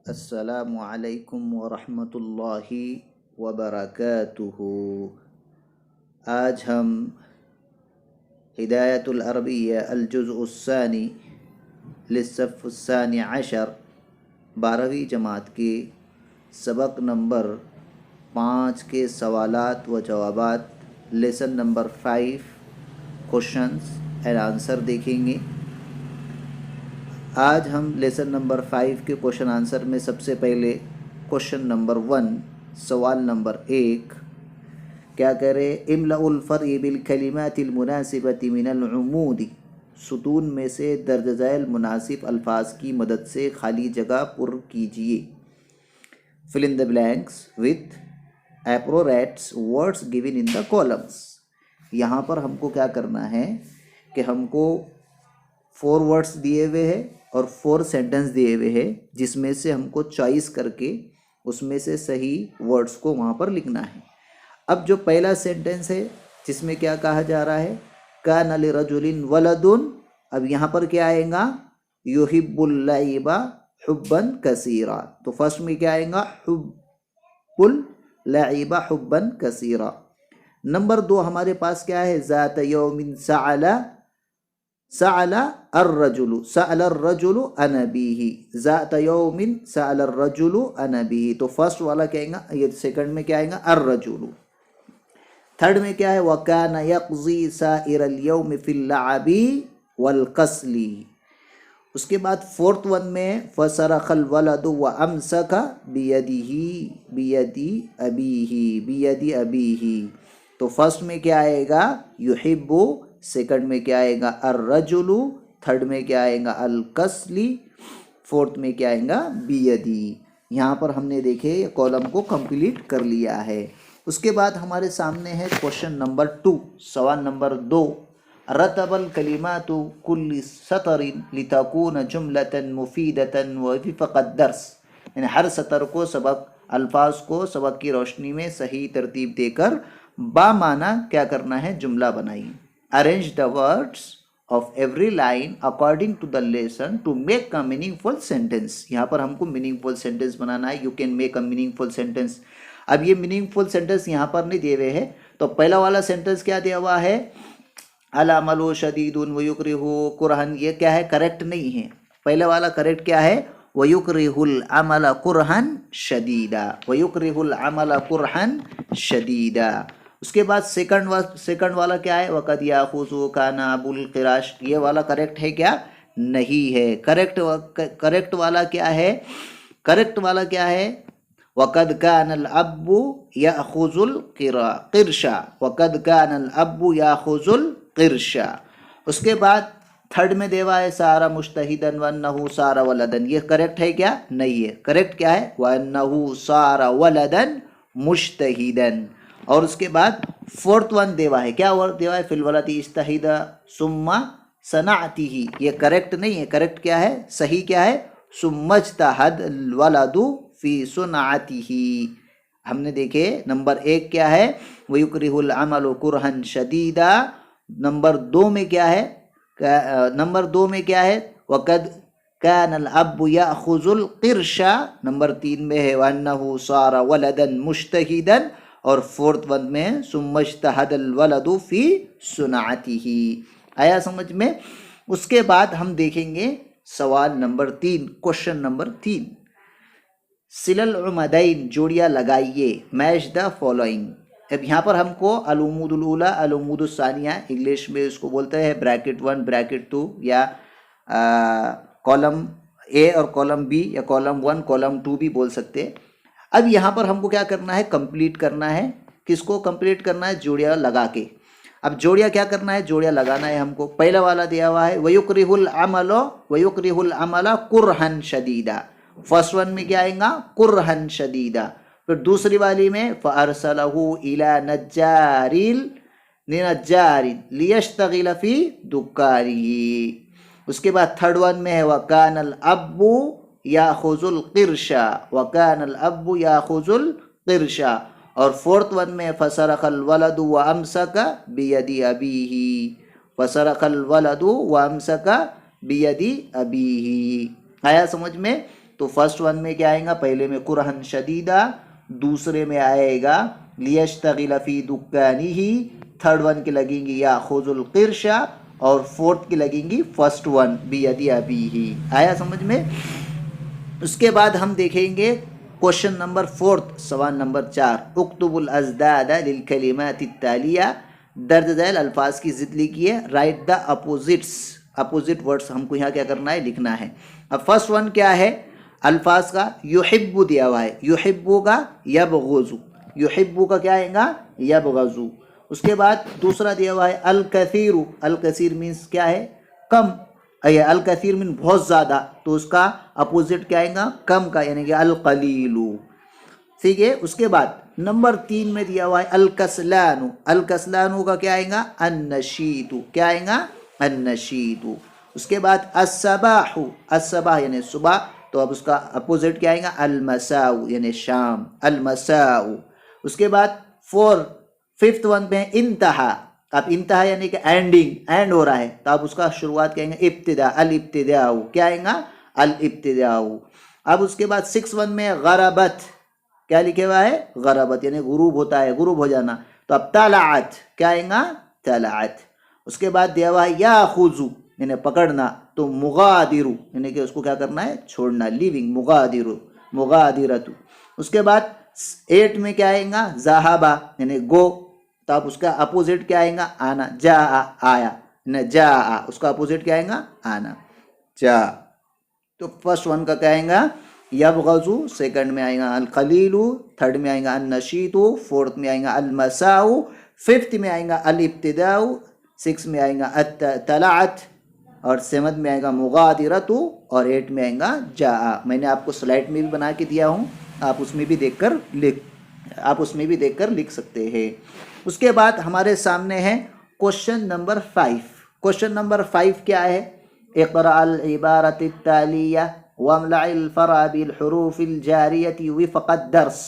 अस्सलामु अलैकुम वरहमतुल्लाहि वबरकातुहू। आज हम हिदायतुल अरबिय्या अल जुज़्उस्सानी लिस्सफ़्फ़ुस्सानी अशर 12वीं जमात के सबक नंबर 5 के सवालात व जवाबात lesson number 5 questions and answer देखेंगे। आज हम लेसन नंबर 5 के क्वेश्चन आंसर में सबसे पहले क्वेश्चन नंबर 1 सवाल नंबर 1 क्या कह रहे, इमलाउल फ़र्इ बिल कलिमातिल मुनासिबति मिनल उमूदी, सुतून में से दर्ज झैल मुनासिब अल्फाज की मदद से खाली जगह पुर कीजिए। Fill in the blanks with एप्रोरेट्स words given in the columns. यहाँ पर हमको क्या करना है कि हमको 4 वर्ड्स दिए हुए हैं और 4 सेंटेंस दिए हुए हैं, जिसमें से हमको चॉइस करके उसमें से सही वर्ड्स को वहाँ पर लिखना है। अब जो पहला सेंटेंस है जिसमें क्या कहा जा रहा है, कान लिरजुलिन वलदुन, अब यहाँ पर क्या आएगा, युहिब्बुल लइबा हुब्बन कसीरा। तो फर्स्ट में क्या आएगा, हुब्बुल लइबा हुब्बन कसीरा। नंबर 2 हमारे पास क्या है, ज़ात यौमिन सअला सअला अर्रजुलु, सअला अर्रजुलु अन अबीही, ज़ात यौमिन सअला अर्रजुलु अन अबीही। तो फर्स्ट वाला क्या आएगा, ये सेकंड में क्या आएगा, अर्रजुलु। थर्ड में क्या है, वकान यक़ज़ी साइरल यौम फिल लअबी वल कसली। उसके बाद फोर्थ वन में फसरखल वलदु व अमसका बियदिही बियदी अबीही बियदी अबीही। तो फर्स्ट में क्या आएगा, युहिब्बु, सेकंड में क्या आएगा, अर्रजुलु, थर्ड में क्या आएगा, अल कसली, फोर्थ में क्या आएगा, बियदी। यहाँ पर हमने देखे कॉलम को कंप्लीट कर लिया है। उसके बाद हमारे सामने है क्वेश्चन नंबर 2 सवाल नंबर 2, रतबल कलिमातु कुल्ली सतरिन लितकून जुमलतन मुफीदतन व विफ़क़द दर्स, यानी हर सतर को सबक अल्फाज को सबक की रोशनी में सही तरतीब देकर बामाना क्या करना है, जुमला बनाइए। Arrange the words of every line according to the lesson to make a meaningful sentence. यहाँ पर हमको मीनिंगफुल सेंटेंस बनाना है। You can make a meaningful sentence. अब ये मीनिंगफुल सेंटेंस यहाँ पर नहीं दिए हुए हैं, तो पहला वाला सेंटेंस क्या दिया हुआ है, अल अमलु शदीदुन व युकरिहु कुरहन, ये क्या है, करेक्ट नहीं है। पहला वाला करेक्ट क्या है, व युकरिहुल अमल कुरहन शदीदा, व युकरिहुल अमल कुरहन शदीदा। उसके बाद सेकंड वाला क्या है, वक़द याखुज़ु काना अबुल क़िराश, ये वाला करेक्ट है क्या, नहीं है। करेक्ट वाला क्या है, करेक्ट वाला क्या है, वक़द कानल अब्बु याखुज़ुल क़िरशा, वक़द कानल अब्बु याखुज़ुल क़िरशा। उसके बाद थर्ड में देवा है सारा मुश्तहिदन वन्नहु सारा वलदन, ये करेक्ट है क्या, नहीं है। करेक्ट क्या है, वन्नहु सारा वलदन मुश्तहिदन। और उसके बाद फोर्थ वन देवा है, क्या वर्ड देवा है, फिलवलती इस्तहिदा सुम्मा सनाअतिही, ये करेक्ट नहीं है। करेक्ट क्या है, सही क्या है, सुम्मज्तहद वलदु फी सुनाअतिही। हमने देखे नंबर 1 क्या है, वयुकरिहुल अमलु कुरहन शदीदा। नंबर 2 में क्या है, नंबर 2 में क्या है, वक़द कानल अब्बु याखुज़ुल क़िरशा। नंबर 3 में है वन्नहु सारा वलदन मुश्तहिदन। और फोर्थ वन में सुम्मज्तहदल वलदु फी सुनाअतिही। आया समझ में। उसके बाद हम देखेंगे सवाल नंबर 3 क्वेश्चन नंबर 3, सिलल उमदैन, जोड़ियाँ लगाइए, मैच द फॉलोइंग। अब यहाँ पर हमको अलुमूदुल उला अलुमूदुस सानिया, इंग्लिश में इसको बोलते हैं ब्रैकेट 1 ब्रैकेट 2 या कॉलम ए और कॉलम बी या कॉलम 1 कॉलम 2 भी बोल सकते हैं। अब यहाँ पर हमको क्या करना है, कंप्लीट करना है। किसको कंप्लीट करना है, जोड़ियाँ लगा के। अब जोड़ियाँ क्या करना है, जोड़ियाँ लगाना है हमको। पहला वाला दिया हुआ है वयुकरिहुल अमल कुरहन शदीदा, फर्स्ट वन में क्या आएगा, कुरहन शदीदा। फिर दूसरी वाली में फअरसलहु इला नज्जारिल लियश्तगिल फी दुकानिही। उसके बाद थर्ड वन में है वकानल अब्बू याखुजुल क़िरशा, वकानल अब्बू याखुजुल क़िरशा। और फोर्थ वन में फसरखल वलदु व अमसका बियदी अबीही, फसरखल वलदु व अमसका बियदी अबीही। आया समझ में? तो फर्स्ट वन में क्या आएगा, पहले में कुरहन शदीदा, दूसरे में आएगा लियश्तगिल फी दुकानिही, थर्ड वन की लगेंगी याखुजुल क़िरशा, और फोर्थ की लगेंगी फर्स्ट वन बियदी अबीही। आया समझ में? उसके बाद हम देखेंगे क्वेश्चन नंबर फोर्थ, सवाल नंबर 4, उक्तुबुल अज़दादा लिल कलिमाति तालिया, दर्ज झैल अल्फाज की ज़िद लिखिए, right the opposites, opposite words हमको यहाँ क्या करना है, लिखना है। अब फर्स्ट वन क्या है, अल्फाज का युहिब्बु दिया हुआ है, युहिब्बु का यबग़ुज़ु, युहिब्बु का क्या आएगा, यबग़ुज़ु। उसके बाद दूसरा दिया हुआ है अल कसीरु, अल कसीर मीन्स क्या है, कम, अल कसीर मीन बहुत ज़्यादा, तो उसका अपोजिट क्या आएगा, कम का, यानी कि अल कलीलु। ठीक है। उसके बाद नंबर 3 में दिया हुआ है अल कसलानु, अल कसलानु का क्या आएगा, अन्नशीतु, क्या आएगा, अन्नशीतु। उसके बाद अस्सबाहु, अस्सबाह यानी सुबह, तो अब उसका अपोजिट क्या आएगा, अल मसाउ यानी शाम, अल मसाउ। उसके बाद फिफ्थ वन में इंतहा, अब इंतहा यानी कि एंडिंग, एंड हो रहा है, तो अब उसका शुरुआत कहेंगे इब्तिदा, अल इब्तिदाउ, क्या आएगा, अल इब्तिदाउ। अब उसके बाद 6 वन में गरबत, क्या लिखे हुआ है, गरबत यानी गुरूब होता है, गुरूब हो जाना, तो अब तलाअत, क्या आएगा, तलाअत। उसके बाद दिया हुआ है याखुजु यानी पकड़ना, तो मुगादिरु यानी कि उसको क्या करना है, छोड़ना, लिविंग, मुगादिरु, मुगादिरतु। उसके बाद 8 में क्या आएगा, ज़हाबा यानी गो, तो अब उसका अपोजिट क्या आएगा, आना, जा आया, न जा, उसका अपोजिट क्या आएगा, आना, जा। तो फर्स्ट वन का क्या आएगा, यबग़ज़ु, सेकंड में आएगा अल कलीलु, थर्ड में आएगा अन नशीतु, फोर्थ में आएगा अल मसाउ, फिफ्थ में आएगा अल इब्तिदाउ, 6 में आएगा तलाअत, और 7 में आएगा मुगादिरतु, और 8 में आएगा जा। मैंने आपको स्लाइड में भी बना के दिया हूँ, आप उसमें भी देखकर लिख सकते हैं। उसके बाद हमारे सामने है क्वेश्चन नंबर 5। क्वेश्चन नंबर 5 क्या है, इक़रा अल इबारत तालिया वमलइल फरा बिल हुरूफिल जारियति विफ़क़द दर्स,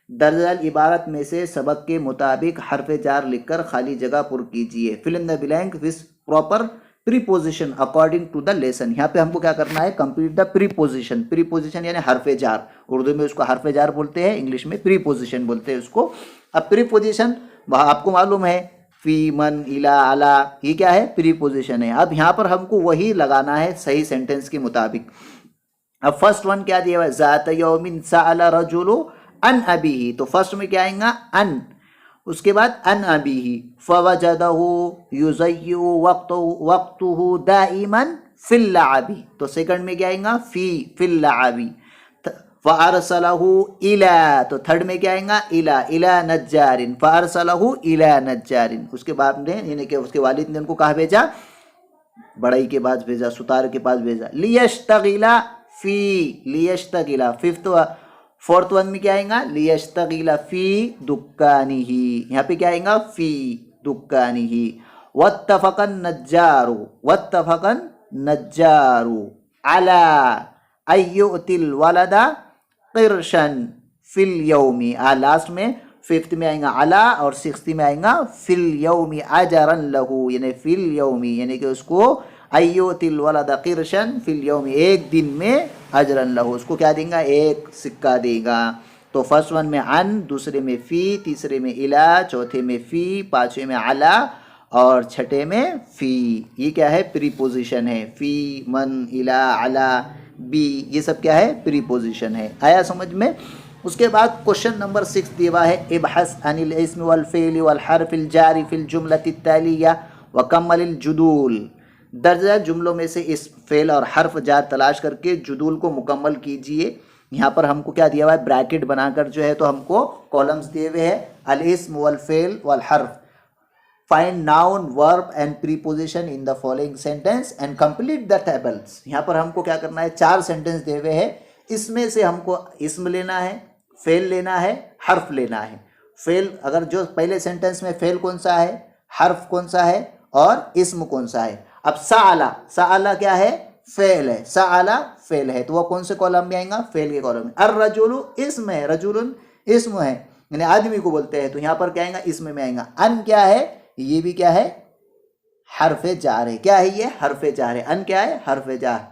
दर्जल इबारत में से सबक के मुताबिक हरफ जार लिखकर खाली जगह पुर कीजिए। Fill in the blank with proper preposition according to the lesson. यहाँ पे हमको क्या करना है, कंप्लीट द प्रीपोजिशन। प्रीपोजिशन यानी हरफ जार, उर्दू में उसको हरफ जार बोलते हैं, इंग्लिश में प्रीपोजिशन बोलते हैं उसको। अब प्रीपोजिशन आपको मालूम है, फी, मन, इला, अला, ये क्या है, प्रीपोजिशन है। अब यहाँ पर हमको वही लगाना है सही सेंटेंस के मुताबिक। अब फर्स्ट वन क्या दिया हुआ है, ज़ात यौमिन सअल रजुलु अन अबीही, तो फर्स्ट में क्या आएगा, अन, उसके बाद अन अबीही, फवजदहु युज़य्यु वक्तुहु दाइमन फिल लअबी, तो सेकंड में क्या आएगा, फिल लअबी। फ़अरसलहु इला, तो थर्ड में क्या आएगा, इला नज्जारिन, फ़अरसलहु इला नज्जारिन। उसके बाद ने यानी कि उसके वालिद ने उनको कहाँ भेजा, बड़ाई के पास भेजा, सुतार के पास भेजा। लियश्तगिला लियश्तगिला, फोर्थ वन में क्या आएगा, लियश्तगिला फी दुकानिही, यहाँ पे क्या आएगा, फी दुकानिही। वत्तफ़क़न नज्जारू अला अय्युतिल वलदा क़िरशन फिल यौमी, लास्ट में फिफ्थ में आएगा अला, और 6th में आएगा फिल यौमी अजरन लहू, यानी फिल यौमी यानी कि उसको अय्युतिल वलदा क़िरशन फिल यौमी, एक दिन में अजरन लहू, उसको क्या देगा, एक सिक्का देगा। तो फर्स्ट वन में अन, दूसरे में फ़ी, तीसरे में इला, चौथे में फ़ी, पाँचवें में अला, और छठे में फ़ी। ये क्या है, प्रीपोजिशन है, फ़ी, मन, इला, अला, बी, ये सब क्या है, प्रीपोजिशन है। आया समझ में? उसके बाद क्वेश्चन नंबर 6 दिया है, इबहस अनिल इस्म वल फ़िल वल हर्फिल जारी फिल जुमलति तालिया व कम्मलिल जुदूल, दर्जा जुमलों में से इस फ़ेल और हर्फ जार तलाश करके जुदूल को मुकम्मल कीजिए। यहाँ पर हमको क्या दिया हुआ है, ब्रैकेट बनाकर जो है, तो हमको कॉलम्स दिए हुए हैं, अल इस्म वल फ़िल वल हर्फ, find noun verb and preposition in the following sentence and complete the tables. यहाँ पर हमको क्या करना है, 4 सेंटेंस दिए हुए हैं, इसमें से हमको इस्म लेना है, फेल लेना है, हर्फ लेना है। फेल, अगर जो पहले सेंटेंस में फेल कौन सा है, हर्फ कौन सा है और इस्म कौन सा है। अब साला, साला क्या है, फेल है, साला फेल है, तो वह कौन से कॉलम में आएगा, फेल के कॉलम में। अर रजुलु इस्म है, रजुलुन इस्म है, यानी आदमी को बोलते हैं, तो यहाँ पर क्या आएगा, इसमें में आएगा। अन क्या है, ये भी क्या है, हरफे जार है। क्या है ये, हरफे जार है। अन क्या है, हरफे जार।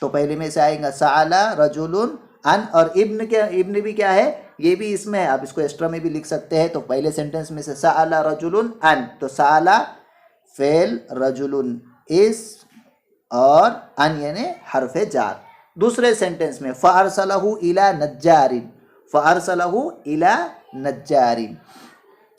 तो पहले में से आएगा साला रजुलुन अन, और इब्न क्या, इब्न भी क्या है, ये भी इसमें है, आप इसको एक्स्ट्रा में भी लिख सकते हैं। तो पहले सेंटेंस में से साला रजुलुन अन, तो साला फेल, रजुलुन इस, और अन यानी हरफे जार। दूसरे सेंटेंस में फ़अरसलहु इला नज्जारिन, फ़अरसलहु इला नज्जारिन।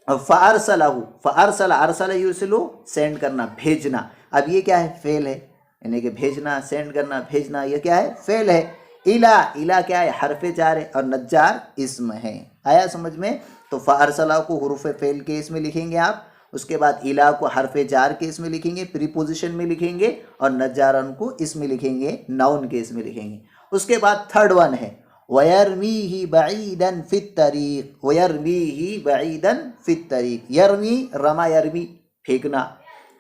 फ़अरसलहु, फ़अरसल, अरसल युरसिलु सेंड करना, भेजना। अब ये क्या है, फेल है, यानी कि भेजना, सेंड करना, भेजना, ये क्या है, फेल है। इला, इला क्या है, हरफे जार है, और नज्जार इस्म है। आया समझ में। तो फ़अरसलहु को हुरूफ फेल के इसमें लिखेंगे आप, उसके बाद इला को हरफे जार के इसमें लिखेंगे, प्रीपोजिशन में लिखेंगे, और नज्जारन को इसमें लिखेंगे, नाउन के इसमें लिखेंगे। उसके बाद थर्ड वन है वयरमीही बईदन फित तरीक, वयरमीही बईदन फित तरीक। यरमी, रमा यरमी, फेंकना।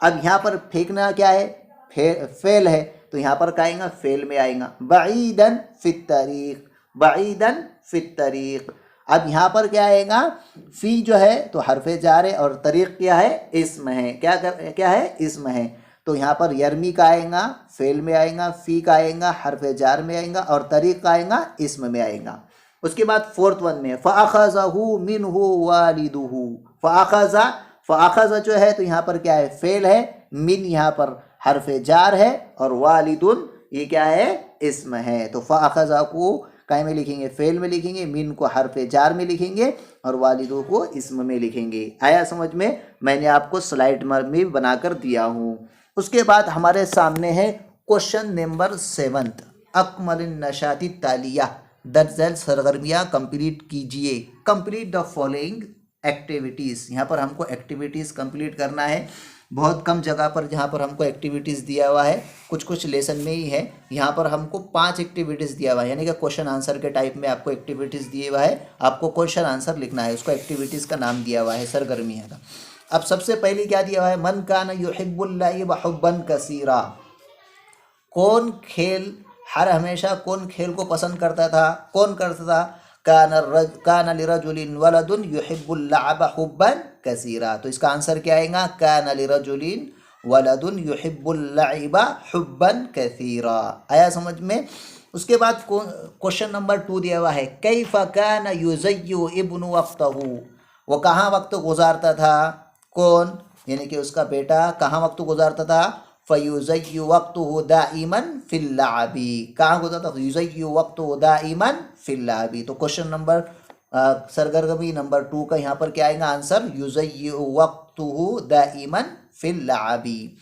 अब यहाँ पर फेंकना क्या है, फेल है, तो यहाँ पर क्या आएगा, फेल में आएगा। बईदन फित तरीक, बईदन फित तरीक। अब यहाँ पर क्या आएगा, फी जो है तो हरफे जार है, और तरीक क्या है, इस्म है। क्या है, इस्म है। तो यहाँ पर यरमी का आएगा, फेल में आएगा, फी का आएगा, हरफे जार में आएगा, और तरीक का आएगा, इस्म में आएगा। उसके बाद फोर्थ वन में फ़अख़ज़हु मिन्हु वालिदुहु, फ़अख़ज़ा, फ़अख़ज़ा जो है तो यहाँ पर क्या है, फेल है, मिन यहाँ पर हरफे जार है, और वालिदुन ये क्या है, इस्म है। तो फ़अख़ज़ा को काय में लिखेंगे, फेल में लिखेंगे, मिन को हरफे जार में लिखेंगे, और वालिदू को इस्म में लिखेंगे। आया समझ में। मैंने आपको स्लाइड में बनाकर दिया हूँ। उसके बाद हमारे सामने है क्वेश्चन नंबर 7, अकमल नशाती तालिया, दर्जल सरगर्मियाँ कंप्लीट कीजिए। कंप्लीट द फॉलोइंग एक्टिविटीज़, यहाँ पर हमको एक्टिविटीज़ कंप्लीट करना है। बहुत कम जगह पर जहाँ पर हमको एक्टिविटीज़ दिया हुआ है, कुछ कुछ लेसन में ही है। यहाँ पर हमको 5 एक्टिविटीज़ दिया हुआ है, यानी कि क्वेश्चन आंसर के टाइप में आपको एक्टिविटीज़ दिए हुआ है, आपको क्वेश्चन आंसर लिखना है, उसको एक्टिविटीज़ का नाम दिया हुआ है सरगर्मियाँ का। अब सबसे पहले क्या दिया हुआ है, मन कान युहिब्बुल लइब हुब्बन कसीरा। कौन खेल, हर हमेशा कौन खेल को पसंद करता था, कौन करता था, कान लिरजुलिन वलदुन युहिब्बुल लअब हुब्बन कसीरा। तो इसका आंसर क्या आएगा, कान लिरजुलिन वलदुन युहिब्बुल लअब हुब्बन कसीरा। आया समझ में। उसके बाद क्वेश्चन नंबर 2 दिया हुआ है, कैफ कान युज़य्यु इब्नु वक्तहु, वो कहाँ वक्त गुजारता था, कौन, यानी कि उसका बेटा कहाँ वक्त गुजारता था, फ़युज़य्यु वक्तहु दाइमन फिल लअबी, कहाँ गुजारता था, युज़य्यु वक्तहु दाइमन फिल लअबी। तो क्वेश्चन नंबर सरगर्मी नंबर 2 का यहाँ पर क्या आएगा आंसर, युज़य्यु वक्तहु दाइमन फिल लअबी।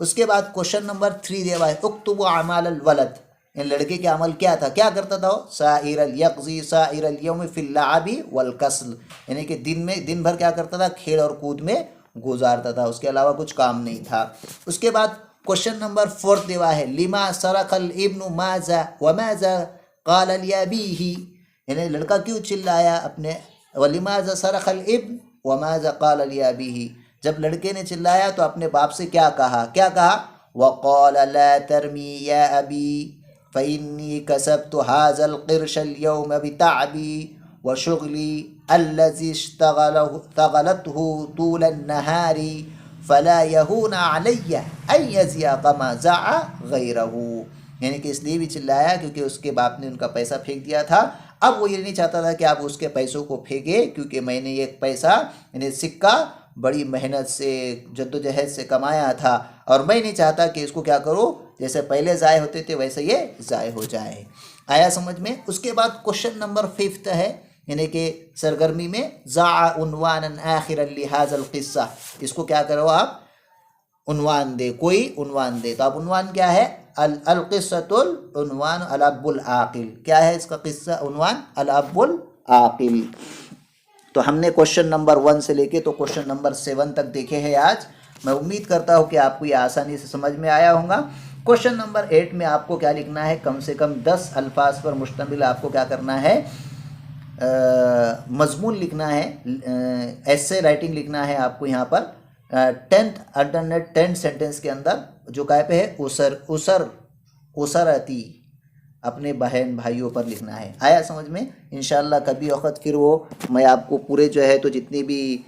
उसके बाद क्वेश्चन नंबर 3 दिया हुआ है, उक्तुबु अमाल वलद, लड़के के अमल क्या था, क्या करता था, साइरल यक़ज़ी साइरल यौम फिल लअबी वल कस्ल, यानी कि दिन भर क्या करता था, खेल और कूद में गुजारता था, उसके अलावा कुछ काम नहीं था। उसके बाद क्वेश्चन नंबर 4 दिया है, लिमा सरक़ल इब्नु माज़ा व माज़ा क़ाल लिअबीही, यानी लड़का क्यों चिल्लाया अपने, वलिमाज़ा सरक़ल इब्न व माज़ा क़ाल लिअबीही, जब लड़के ने चिल्लाया तो अपने बाप से क्या कहा, वक़ाल ला तरमी या अबी फ़इन्नी कसब्तु हाज़ल क़िरशल यौम बितअबी व शुग़ली अल्लज़ी इश्तग़लतहु तूलन नहारी फ़ला यहून अलैया अन यज़िअ मा ज़अ गैरहू, यानी कि इसलिए भी चिल्लाया क्योंकि उसके बाप ने उनका पैसा फेंक दिया था। अब वो ये नहीं चाहता था कि आप उसके पैसों को फेंके, क्योंकि मैंने ये पैसा, यानी सिक्का, बड़ी मेहनत से जद्दोजहद से कमाया था, और मैं नहीं चाहता कि इसको क्या करो, जैसे पहले ज़ाय होते थे वैसे ये ज़ाय हो जाए। आया समझ में। उसके बाद क्वेश्चन नंबर 5 है, यानी कि सरगर्मी में, ज़ा उन्वानन आखिरन लिहाज़ल क़िस्सा, इसको क्या करो आप, उन्वान दे, कोई उन्वान दे। तो अब उन्वान क्या है, अल क़िस्सतुल उन्वान अल अब्बुल आक़िल, क्या है इसका किस्सा, उन्वान अल अब्बुल आक़िल। तो हमने क्वेश्चन नंबर 1 से लेके तो क्वेश्चन नंबर 7 तक देखे हैं आज। मैं उम्मीद करता हूँ कि आपको ये आसानी से समझ में आया होगा। क्वेश्चन नंबर 8 में आपको क्या लिखना है, कम से कम 10 अल्फाज पर मुश्तमिल आपको क्या करना है, मजमून लिखना है, एसे राइटिंग लिखना है आपको यहाँ पर 10th अल्टरनेट 10 सेंटेंस के अंदर जो काय पे है उसरती, अपने बहन भाइयों पर लिखना है। आया समझ में? इंशाल्लाह कभी वक्त फिर वो मैं आपको पूरे जो है तो जितनी भी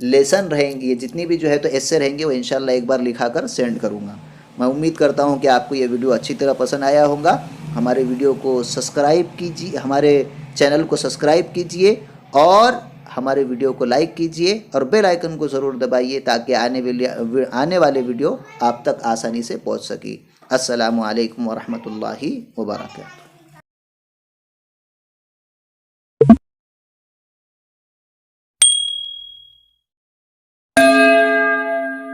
लेसन रहेंगी, जितनी भी जो है तो एसे रहेंगे वो इंशाल्लाह एक बार लिखा कर सेंड करूँगा। मैं उम्मीद करता हूँ कि आपको ये वीडियो अच्छी तरह पसंद आया होगा। हमारे वीडियो को सब्सक्राइब कीजिए, हमारे चैनल को सब्सक्राइब कीजिए और हमारे वीडियो को लाइक कीजिए और बेल आइकन को ज़रूर दबाइए ताकि आने वाले वीडियो आप तक आसानी से पहुँच सके। अस्सलामु अलैकुम वरहमतुल्लाहि वबरकातुहू।